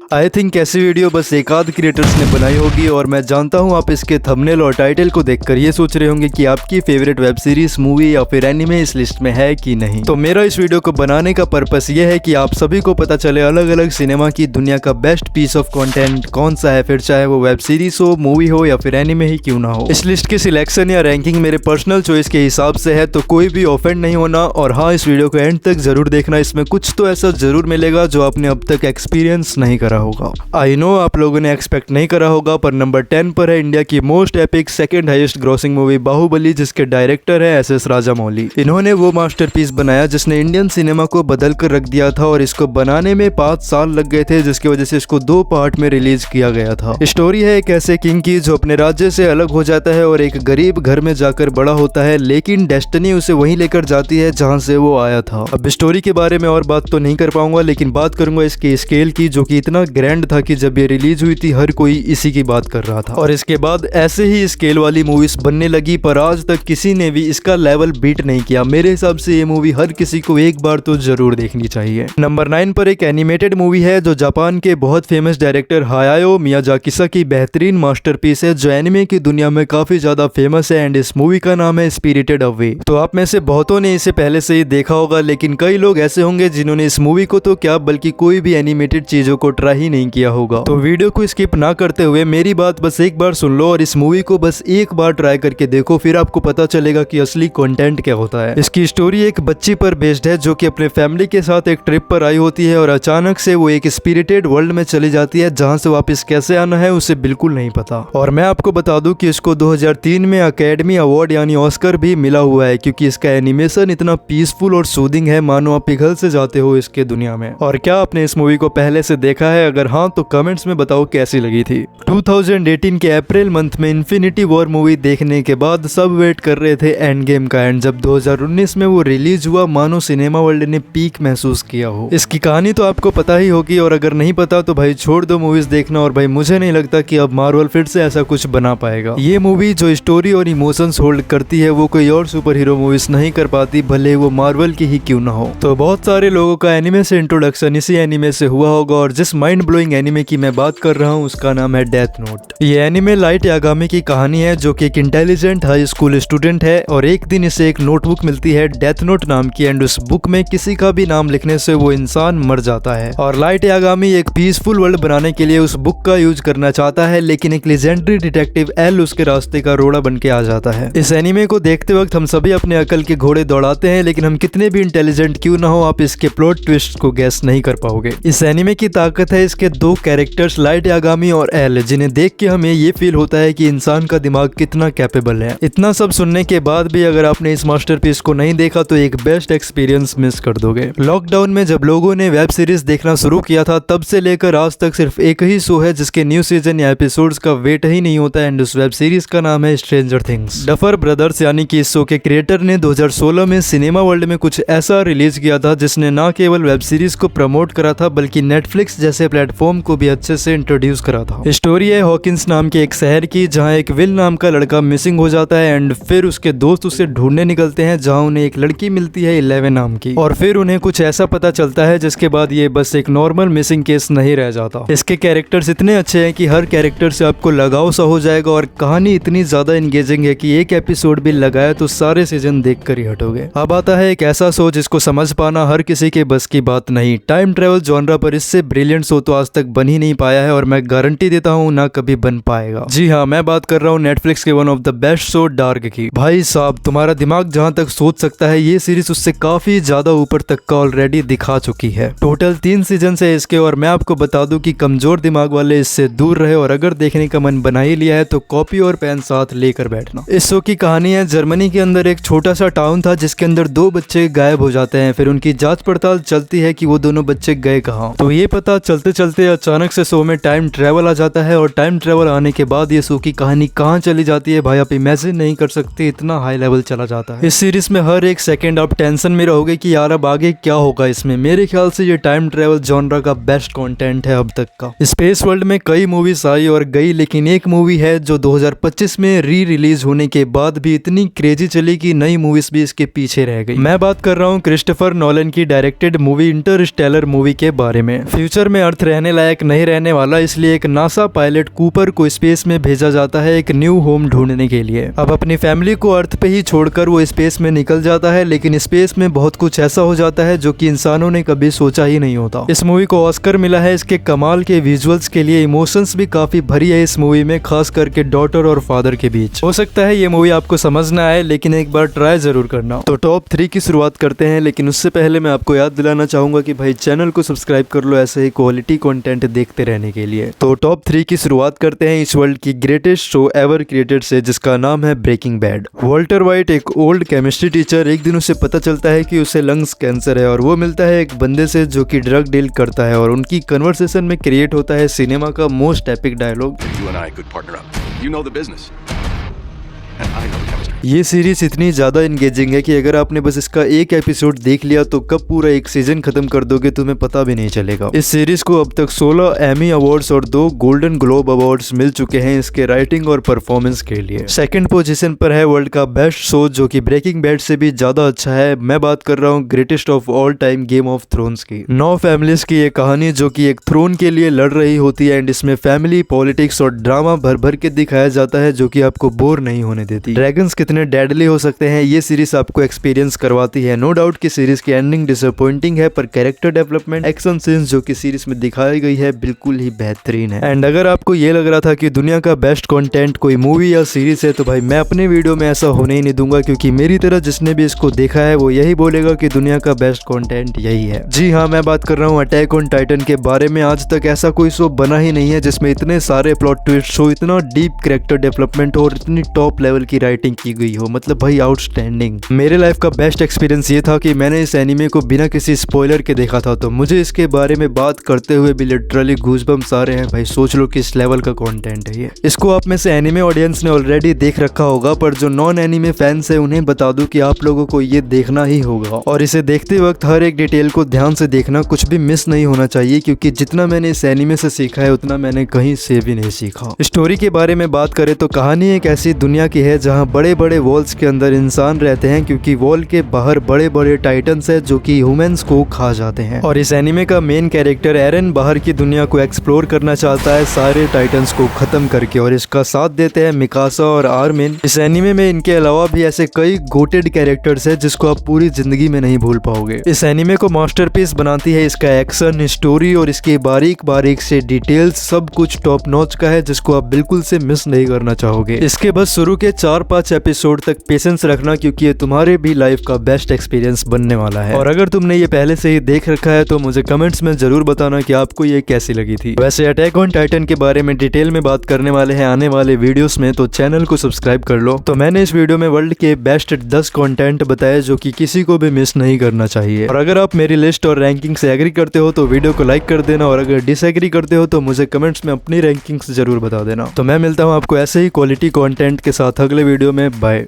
I think ऐसी video बस एक आध क्रिएटर्स ने बनाई होगी और मैं जानता हूँ आप इसके थंबनेल और टाइटल को देखकर ये सोच रहे होंगे कि आपकी फेवरेट वेब सीरीज, मूवी या फिर एनिमे इस लिस्ट में है कि नहीं। तो मेरा इस वीडियो को बनाने का पर्पस ये है कि आप सभी को पता चले अलग अलग सिनेमा की दुनिया का बेस्ट पीस ऑफ कंटेंट कौन सा है, फिर चाहे वो वेब सीरीज हो, मूवी हो या फिर एनिमे ही क्यों ना हो। इस लिस्ट की सिलेक्शन या रैंकिंग मेरे पर्सनल चॉइस के हिसाब से है, तो कोई भी ऑफेंड नहीं होना। और हाँ, इस वीडियो को एंड तक जरूर देखना, इसमें कुछ तो ऐसा जरूर मिलेगा जो आपने अब तक एक्सपीरियंस नहीं करा होगा। आई नो आप लोगों ने एक्सपेक्ट नहीं करा होगा, पर नंबर 10 पर है इंडिया की most epic second highest grossing movie Baahubali, जिसके डायरेक्टर है एस राजामौली। इन्होंने वो मास्टरपीस बनाया जिसने इंडियन सिनेमा को बदल कर रख दिया था और इसको बनाने में 5 साल लग गए थे, जिसकी वजह से इसको 2 पार्ट में रिलीज किया गया था। स्टोरी है एक ऐसे किंग की जो अपने राज्य से अलग हो जाता है और एक गरीब घर में जाकर बड़ा होता है, लेकिन डेस्टिनी उसे वहीं लेकर जाती है जहां से वो आया था। अब स्टोरी के बारे में और बात तो नहीं कर पाऊंगा, लेकिन बात करूंगा इसके स्केल की, जो कि इतना ग्रैंड था कि जब ये रिलीज हुई थी हर कोई इसी की बात कर रहा था। और इसके बाद ऐसे ही स्केल वाली मूवीज बनने लगी, पर आज तक किसी ने भी इसका लेवल बीट नहीं किया। मेरे हिसाब से ये मूवी हर किसी को एक बार तो जरूर देखनी चाहिए। नंबर 9 पर एक एनिमेटेड मूवी है जो जापान के बहुत फेमस डायरेक्टर हायाओ मियाजाकी की बेहतरीन मास्टरपीस है, जो एनिमे की दुनिया में काफी ज्यादा फेमस है। एंड इस मूवी का नाम है स्पिरिटेड अवे। तो आप में से बहुतों ने इसे पहले से ही देखा होगा, लेकिन कई लोग ऐसे होंगे जिन्होंने इस मूवी को तो क्या बल्कि कोई भी एनिमेटेड चीजों को ट्राई ही नहीं किया होगा। तो वीडियो को स्किप ना करते हुए मेरी बात बस एक बार सुन लो और इस मूवी को बस एक बार ट्राई करके देखो, फिर आपको पता चलेगा कि असली कंटेंट क्या होता है। इसकी स्टोरी एक बच्ची पर बेस्ड है जो कि अपने फैमिली के साथ एक ट्रिप पर आई होती है और अचानक से वो एक स्पिरिटेड वर्ल्ड में चली जाती है जहां से वापस कैसे आना है उसे बिल्कुल नहीं पता। और मैं आपको बता दूं कि इसको 2003 में अकेडमी अवार्ड यानी ऑस्कर भी मिला हुआ है, क्योंकि इसका एनिमेशन इतना पीसफुल और सूदिंग है, मानो आप पिघल से जाते हो इसके दुनिया में। और क्या आपने इस मूवी को पहले से देखा है? अगर हाँ तो कमेंट्स में बताओ कैसी लगी थी। 2018 के अप्रैल मंथ में इन्फिनिटी वॉर मूवी देखने के बाद सब वेट कर रहे थे एंड गेम का, एंड जब 2019 में वो रिलीज हुआ मानो सिनेमा वर्ल्ड ने पीक महसूस किया हो। इसकी कहानी तो आपको पता ही होगी, और अगर नहीं पता तो भाई छोड़ दो मूवीज देखना। और भाई मुझे नहीं लगता कि अब मार्वल फिर से ऐसा कुछ बना पाएगा। ये मूवी जो स्टोरी और इमोशंस होल्ड करती है वो कोई और सुपर हीरो मूवीज नहीं कर पाती, भले वो मार्वल की ही क्यों ना हो। तो बहुत सारे लोगों का एनिमे से इंट्रोडक्शन इसी एनिमे से हुआ होगा, और जिस माइंड ब्लोइंग एनिमे की मैं बात कर रहा हूँ उसका नाम है डेथ नोट। ये एनिमे लाइट यागामी की कहानी है जो कि एक इंटेलिजेंट हाई स्कूल स्टूडेंट है, और एक दिन इसे एक नोटबुक मिलती है डेथ नोट नाम की, एंड उस बुक में किसी का भी नाम लिखने से वो इंसान मर जाता है। और लाइट यागामी एक पीसफुल वर्ल्ड बनाने के लिए उस बुक का यूज करना चाहता है, लेकिन एक लेजेंडरी डिटेक्टिव एल उसके रास्ते का रोड़ा बन के आ जाता है। इस एनिमे को देखते वक्त हम सभी अपने अकल के घोड़े दौड़ाते हैं, लेकिन हम कितने भी इंटेलिजेंट क्यों ना हो आप इसके प्लॉट ट्विस्ट को गैस नहीं कर पाओगे। इस एनिमे की ताकत है इसके 2 कैरेक्टर्स लाइट यागामी और एल, जिन्हें देख के हमें ये फील होता है कि इंसान का दिमाग कितना कैपेबल है। इतना सब सुनने के बाद भी अगर आपने इस मास्टरपीस को नहीं देखा तो एक बेस्ट एक्सपीरियंस मिस कर दोगे। लॉकडाउन में जब लोगों ने वेब सीरीज देखना शुरू किया था तब से लेकर आज तक सिर्फ एक ही शो है जिसके न्यू सीजन या एपिसोड्स का वेट ही नहीं होता, एंड उस वेब सीरीज का नाम है स्ट्रेंजर थिंग्स। डफर ब्रदर्स यानी कि इस शो के क्रिएटर ने 2016 में सिनेमा वर्ल्ड में कुछ ऐसा रिलीज किया था जिसने ना केवल वेब सीरीज को प्रमोट करा था बल्कि नेटफ्लिक्स जैसे प्लेटफॉर्म को भी अच्छे से इंट्रोड्यूस करा था। स्टोरी है हॉकिंस नाम के एक शहर की जहां एक विल नाम का लड़का मिसिंग हो जाता है, एंड फिर उसके दोस्त उसे ढूंढने निकलते हैं, जहां उन्हें एक लड़की मिलती है 11 नाम की, और फिर उन्हें कुछ ऐसा पता चलता है जिसके बाद ये बस एक नॉर्मल मिसिंग केस नहीं रह जाता। इसके कैरेक्टर्स इतने अच्छे हैं कि हर कैरेक्टर से आपको लगाव सा हो जाएगा, और कहानी इतनी ज्यादा एंगेजिंग है कि एक एपिसोड भी लगाया तो सारे सीजन देख कर ही हटोगे। अब आता है एक ऐसा शो जिसको समझ पाना हर किसी के बस की बात नहीं। टाइम ट्रेवल जॉनरा पर इससे ब्रिलियंट शो तो आज तक बन ही नहीं पाया है, और मैं गारंटी देता हूँ ना कभी बन पाएगा। जी हाँ, मैं बात कर रहा हूँ नेटफ्लिक्स के one of the best show dark की। भाई साहब, तुम्हारा दिमाग जहाँ तक सोच सकता है ये सीरीज उससे काफी ज्यादा ऊपर तक का ऑलरेडी दिखा चुकी है। टोटल 3 सीजन है इसके, और मैं आपको बता दूं कि कमजोर दिमाग वाले इससे दूर रहे, और अगर देखने का मन बना ही लिया है तो कॉपी और पेन साथ लेकर बैठना। इस शो की कहानी है जर्मनी के अंदर एक छोटा सा टाउन था जिसके अंदर 2 बच्चे गायब हो जाते हैं। फिर उनकी जांच पड़ताल चलती है कि वो दोनों बच्चे गए कहाँ। तो ये पता चलते चलते अचानक से शो में टाइम ट्रेवल आ जाता है, और टाइम ट्रेवल आने के बाद ये शो की कहानी कहाँ चली जाती है भाई आप इमेजिन नहीं कर सकते, इतना हाई लेवल चला जाता है। इस सीरीज में हर एक सेकंड आप टेंशन में रहोगे कि यार अब आगे क्या होगा इसमें। मेरे ख्याल से ये टाइम ट्रेवल जॉनरा का बेस्ट कंटेंट है अब तक का। स्पेस वर्ल्ड में कई मूवीज आई और गई, लेकिन एक मूवी है जो 2025 में री रिलीज होने के बाद भी इतनी क्रेजी चली कि नई मूवीज भी इसके पीछे रह गई। मैं बात कर रहा हूँ क्रिस्टोफर नोलन की डायरेक्टेड मूवी इंटरस्टेलर मूवी के बारे में। फ्यूचर में अर्थ रहने लायक नहीं रहने वाला, इसलिए एक नासा पायलट कूपर को स्पेस में भेजा जाता है एक न्यू होम ढूंढने के लिए। अब अपनी फैमिली को अर्थ पे ही छोड़कर वो स्पेस में निकल जाता है, लेकिन स्पेस में बहुत कुछ ऐसा हो जाता है जो कि इंसानों ने कभी सोचा ही नहीं होता। इस मूवी को ऑस्कर मिला है इसके कमाल के विजुअल्स के लिए। इमोशंस भी काफी भरी है इस मूवी में, खास करके डॉटर और फादर के बीच। हो सकता है ये मूवी आपको समझ ना आए, लेकिन एक बार ट्राई जरूर करना। तो टॉप 3 की शुरुआत करते हैं, लेकिन उससे पहले मैं आपको याद दिलाना चाहूंगा कि भाई चैनल को सब्सक्राइब कर लो ऐसे ही क्वालिटी कंटेंट देखते रहने के लिए। तो टॉप 3 की शुरुआत करते हैं इस वर्ल्ड की ग्रेटेस्ट शो एवर क्रिएटेड से, जिसका नाम है ब्रेकिंग बैड। वॉल्टर वाइट एक ओल्ड केमिस्ट्री टीचर, एक दिन उसे पता चलता है कि उसे लंग्स कैंसर है और वो मिलता है एक बंदे से जो कि ड्रग डील करता है, और उनकी कन्वर्सेशन में क्रिएट होता है सिनेमा का मोस्ट एपिक डायलॉग। ये सीरीज इतनी ज्यादा एंगेजिंग है कि अगर आपने बस इसका एक एपिसोड देख लिया तो कब पूरा एक सीजन खत्म कर दोगे तुम्हें पता भी नहीं चलेगा। इस सीरीज को अब तक 16 एमी अवार्ड्स और 2 गोल्डन ग्लोब अवार्ड्स मिल चुके हैं इसके राइटिंग और परफॉर्मेंस के लिए। सेकंड पोजीशन पर है वर्ल्ड का बेस्ट शो जो कि ब्रेकिंग बैड से भी ज्यादा अच्छा है। मैं बात कर रहा हूँ greatest of all time game of thrones की। 9 फैमिलीज की ये कहानी जो कि एक थ्रोन के लिए लड़ रही होती है, एंड इसमें फैमिली पॉलिटिक्स और ड्रामा भर भर के दिखाया जाता है जो कि आपको बोर नहीं होने देती। ड्रैगन्स कितने डेडली हो सकते हैं ये सीरीज आपको एक्सपीरियंस करवाती है। नो डाउट कि सीरीज की एंडिंग डिसअपॉइंटिंग है, पर कैरेक्टर डेवलपमेंट, एक्शन सीन्स जो कि सीरीज में दिखाई गई है बिल्कुल ही बेहतरीन है। एंड अगर आपको ये लग रहा था कि दुनिया का बेस्ट कंटेंट कोई मूवी या सीरीज है, तो भाई मैं अपने वीडियो में ऐसा होने ही नहीं दूंगा, क्योंकि मेरी तरह जिसने भी इसको देखा है वो यही बोलेगा कि दुनिया का बेस्ट कंटेंट यही है। जी हाँ, मैं बात कर रहा हूँ अटैक ऑन टाइटन के बारे में। आज तक ऐसा कोई शो बना ही नहीं है जिसमें इतने सारे प्लॉट ट्विस्ट हो, इतना डीप कैरेक्टर डेवलपमेंट हो और इतनी टॉप लेवल की राइटिंग की गई हो। मतलब भाई आउटस्टैंडिंग। मेरे लाइफ का बेस्ट एक्सपीरियंस ये था कि मैंने इस एनिमे को बिना किसी स्पॉइलर के देखा था, तो मुझे इसके बारे में बात करते हुए भी लिटरली गूज़बम्स आ रहे हैं। भाई सोच लो किस लेवल का कंटेंट है ये। इसको आप में से एनिमे ऑडियंस ने ऑलरेडी देख रखा होगा, पर जो नॉन एनिमे फैंस है उन्हें बता दूं कि आप लोगों को ये देखना ही होगा, और इसे देखते वक्त हर एक डिटेल को ध्यान से देखना, कुछ भी मिस नहीं होना चाहिए, क्योंकि जितना मैंने इस एनिमे से सीखा है उतना मैंने कहीं से भी नहीं सीखा। स्टोरी के बारे में बात करें तो कहानी एक ऐसी दुनिया की है जहाँ बड़े बड़े वॉल्स के अंदर इंसान रहते हैं, क्योंकि वॉल के बाहर बड़े बड़े टाइटन्स है जो कि ह्यूमंस को खा जाते हैं। और इस एनिमे का मेन कैरेक्टर एरन बाहर की दुनिया को एक्सप्लोर करना चाहता है सारे टाइटन्स को खत्म करके, और इसका साथ देते हैं मिकासा और आर्मिन। इस एनिमे में इनके अलावा भी ऐसे कई गोटेड कैरेक्टर्स है जिसको आप पूरी जिंदगी में नहीं भूल पाओगे। इस एनिमे को मास्टरपीस बनाती है इसका एक्शन, स्टोरी और इसके बारीक बारीक से डिटेल्स, सब कुछ टॉप नॉच का है जिसको आप बिल्कुल से मिस नहीं करना चाहोगे। इसके बस शुरू के 4-5 एपिसोड तक पेशेंस रखना, क्योंकि ये तुम्हारे भी लाइफ का बेस्ट एक्सपीरियंस बनने वाला है। और अगर तुमने ये पहले से ही देख रखा है तो मुझे कमेंट्स में जरूर बताना कि आपको ये कैसी लगी थी। वैसे अटैक ऑन टाइटन के बारे में डिटेल में बात करने वाले हैं आने वाले वीडियोस में, तो चैनल को सब्सक्राइब कर लो। तो मैंने इस वीडियो में वर्ल्ड के बेस्ट 10 कंटेंट बताए जो कि किसी को भी मिस नहीं करना चाहिए। और अगर आप मेरी लिस्ट और रैंकिंग से एग्री करते हो तो वीडियो को लाइक कर देना, और अगर डिसएग्री करते हो तो मुझे कमेंट्स में अपनी रैंकिंग्स जरूर बता देना। तो मैं मिलता हूँ आपको ऐसे ही क्वालिटी कंटेंट के साथ अगले वीडियो में। बाय।